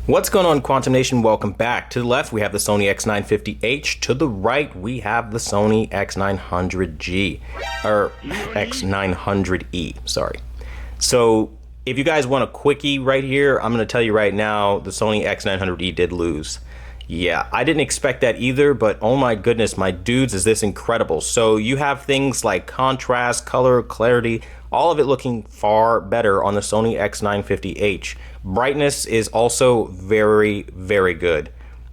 What's going on, Quantum Nation? Welcome back. To the left, we have the Sony X950H. To the right, we have the Sony X900G, or X900E, sorry. So, if you guys want a quickie right here, I'm going to tell you right now, the Sony X900E did lose. Yeah, I didn't expect that either, but oh my goodness, my dudes, is this incredible. So you have things like contrast, color, clarity, all of it looking far better on the Sony X950H. Brightness is also very, very good.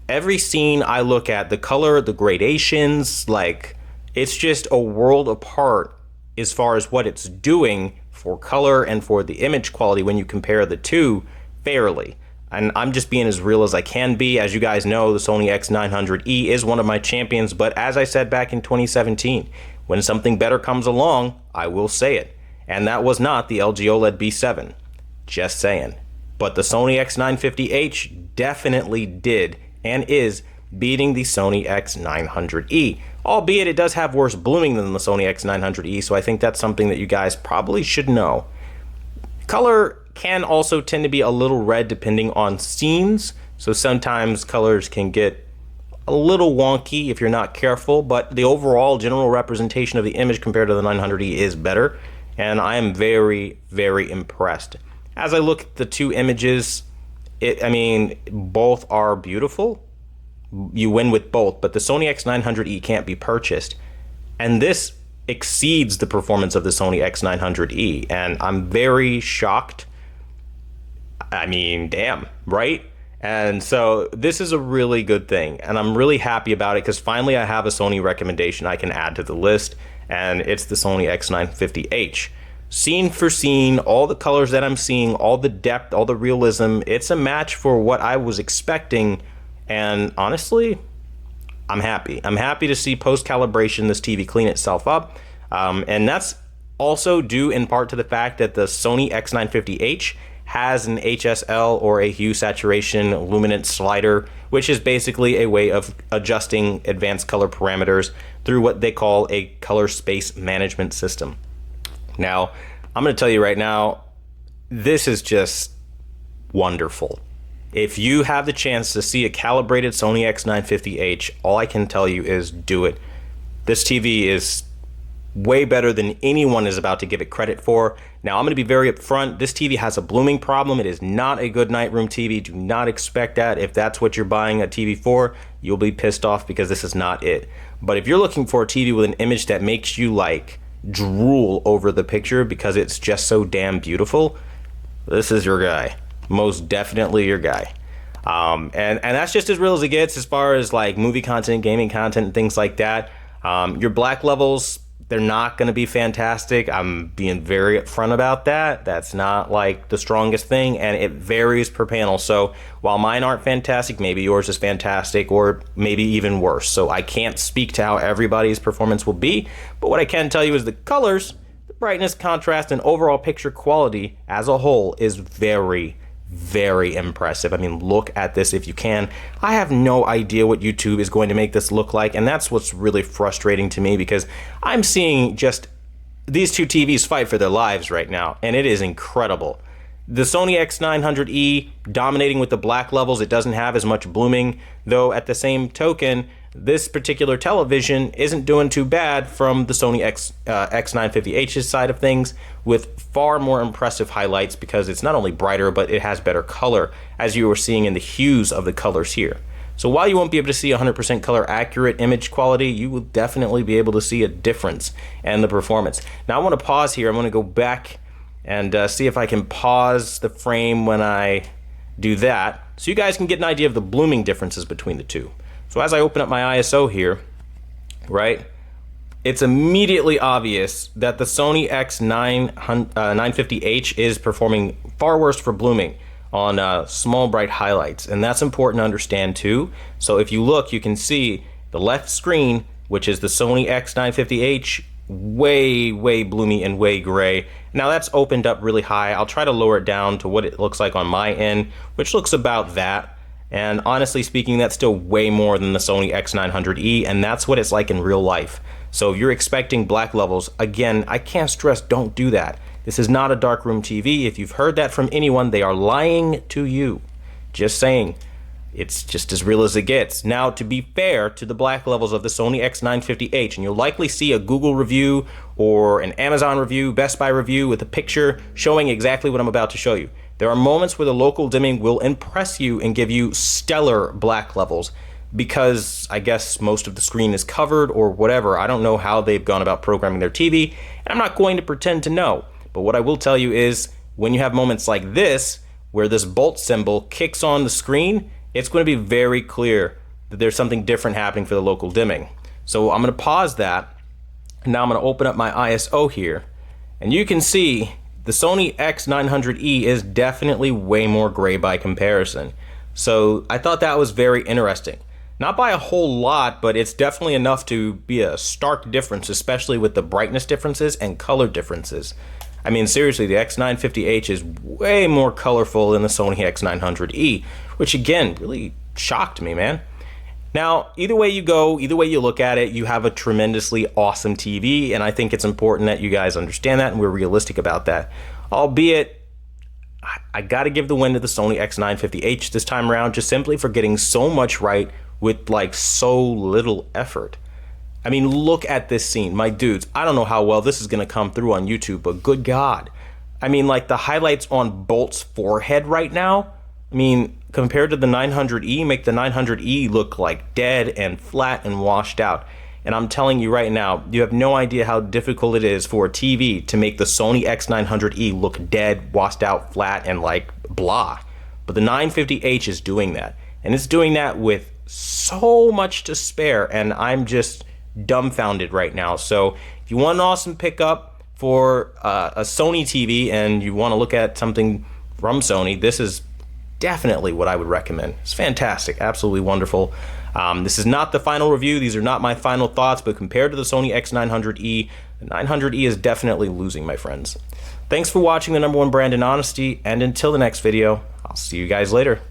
Every scene I look at, the color, the gradations, like, it's just a world apart as far as what it's doing for color and for the image quality when you compare the two fairly. And I'm just being as real as I can be. As you guys know, the Sony X900E is one of my champions, but as I said back in 2017, when something better comes along, I will say it. And that was not the LG OLED B7. Just saying. But the Sony X950H definitely did and is beating the Sony X900E. Albeit it does have worse blooming than the Sony X900E, so I think that's something that you guys probably should know. Color can also tend to be a little red depending on scenes, so sometimes colors can get a little wonky if you're not careful, but the overall general representation of the image compared to the 900E is better, and I am very, very impressed. As I look at the two images, both are beautiful. You win with both, but the Sony X900E can't be purchased, and this exceeds the performance of the Sony X900E, and I'm very shocked. I mean, damn, right? And so this is a really good thing, and I'm really happy about it because finally I have a Sony recommendation I can add to the list, and it's the Sony X950H. Scene for scene, all the colors that I'm seeing, all the depth, all the realism, it's a match for what I was expecting, and honestly, I'm happy. I'm happy to see post-calibration this TV clean itself up, and that's also due in part to the fact that the Sony X950H has an HSL, or a hue saturation luminance slider, which is basically a way of adjusting advanced color parameters through what they call a color space management system. Now, I'm going to tell you right now, this is just wonderful. If you have the chance to see a calibrated Sony X950H, all I can tell you is do it. This TV is way better than anyone is about to give it credit for. Now, I'm going to be very upfront. This TV has a blooming problem. It is not a good night room TV. Do not expect that. If that's what you're buying a TV for, you'll be pissed off because this is not it. But if you're looking for a TV with an image that makes you like drool over the picture because it's just so damn beautiful, this is your guy. Most definitely your guy. And that's just as real as it gets as far as like movie content, gaming content, and things like that. Your black levels, they're not going to be fantastic. I'm being very upfront about that. That's not like the strongest thing, and it varies per panel. So while mine aren't fantastic, maybe yours is fantastic, or maybe even worse. So I can't speak to how everybody's performance will be, but what I can tell you is the colors, the brightness, contrast, and overall picture quality as a whole is very, very impressive. I mean, look at this if you can. I have no idea what YouTube is going to make this look like, and that's what's really frustrating to me because I'm seeing just these two TVs fight for their lives right now, and it is incredible. The Sony X900E dominating with the black levels. It doesn't have as much blooming, though at the same token, this particular television isn't doing too bad from the Sony X950H's side of things, with far more impressive highlights because it's not only brighter, but it has better color, as you were seeing in the hues of the colors here. So while you won't be able to see 100% color accurate image quality, you will definitely be able to see a difference in the performance. Now I want to pause here. I'm going to go back and see if I can pause the frame when I do that, so you guys can get an idea of the blooming differences between the two. So as I open up my ISO here, right, it's immediately obvious that the Sony X950H is performing far worse for blooming on small bright highlights, and that's important to understand too. So if you look, you can see the left screen, which is the Sony X950H, way bloomy and way gray. Now that's opened up really high. I'll try to lower it down to what it looks like on my end, which looks about that. And honestly speaking, that's still way more than the Sony X900E, and that's what it's like in real life. So if you're expecting black levels, again, I can't stress, don't do that. This is not a darkroom TV. If you've heard that from anyone, they are lying to you. Just saying. It's just as real as it gets. Now, to be fair to the black levels of the Sony X950H, and you'll likely see a Google review or an Amazon review, Best Buy review with a picture showing exactly what I'm about to show you. There are moments where the local dimming will impress you and give you stellar black levels because I guess most of the screen is covered or whatever. I don't know how they've gone about programming their TV, and I'm not going to pretend to know. But what I will tell you is when you have moments like this, where this bolt symbol kicks on the screen, it's going to be very clear that there's something different happening for the local dimming. So I'm going to pause that. Now I'm going to open up my ISO here, and you can see the Sony X900E is definitely way more gray by comparison. So I thought that was very interesting. Not by a whole lot, but it's definitely enough to be a stark difference, especially with the brightness differences and color differences. I mean, seriously, the X950H is way more colorful than the Sony X900E, which again, really shocked me, man. Now, either way you go, either way you look at it, you have a tremendously awesome TV, and I think it's important that you guys understand that and we're realistic about that. Albeit, I gotta give the win to the Sony X950H this time around, just simply for getting so much right with like so little effort. I mean, look at this scene. My dudes, I don't know how well this is going to come through on YouTube, but good God. I mean, like the highlights on Bolt's forehead right now, I mean, compared to the 900E, make the 900E look like dead and flat and washed out. And I'm telling you right now, you have no idea how difficult it is for a TV to make the Sony X900E look dead, washed out, flat, and like blah. But the 950H is doing that. And it's doing that with so much to spare, and I'm just dumbfounded right now. So if you want an awesome pickup for a Sony TV and you want to look at something from Sony, this is definitely what I would recommend. It's fantastic, absolutely wonderful. This is not the final review. These are not my final thoughts, but compared to the Sony X900E, the 900E is definitely losing, my friends. Thanks for watching the #1 brand in honesty, and until the next video, I'll see you guys later.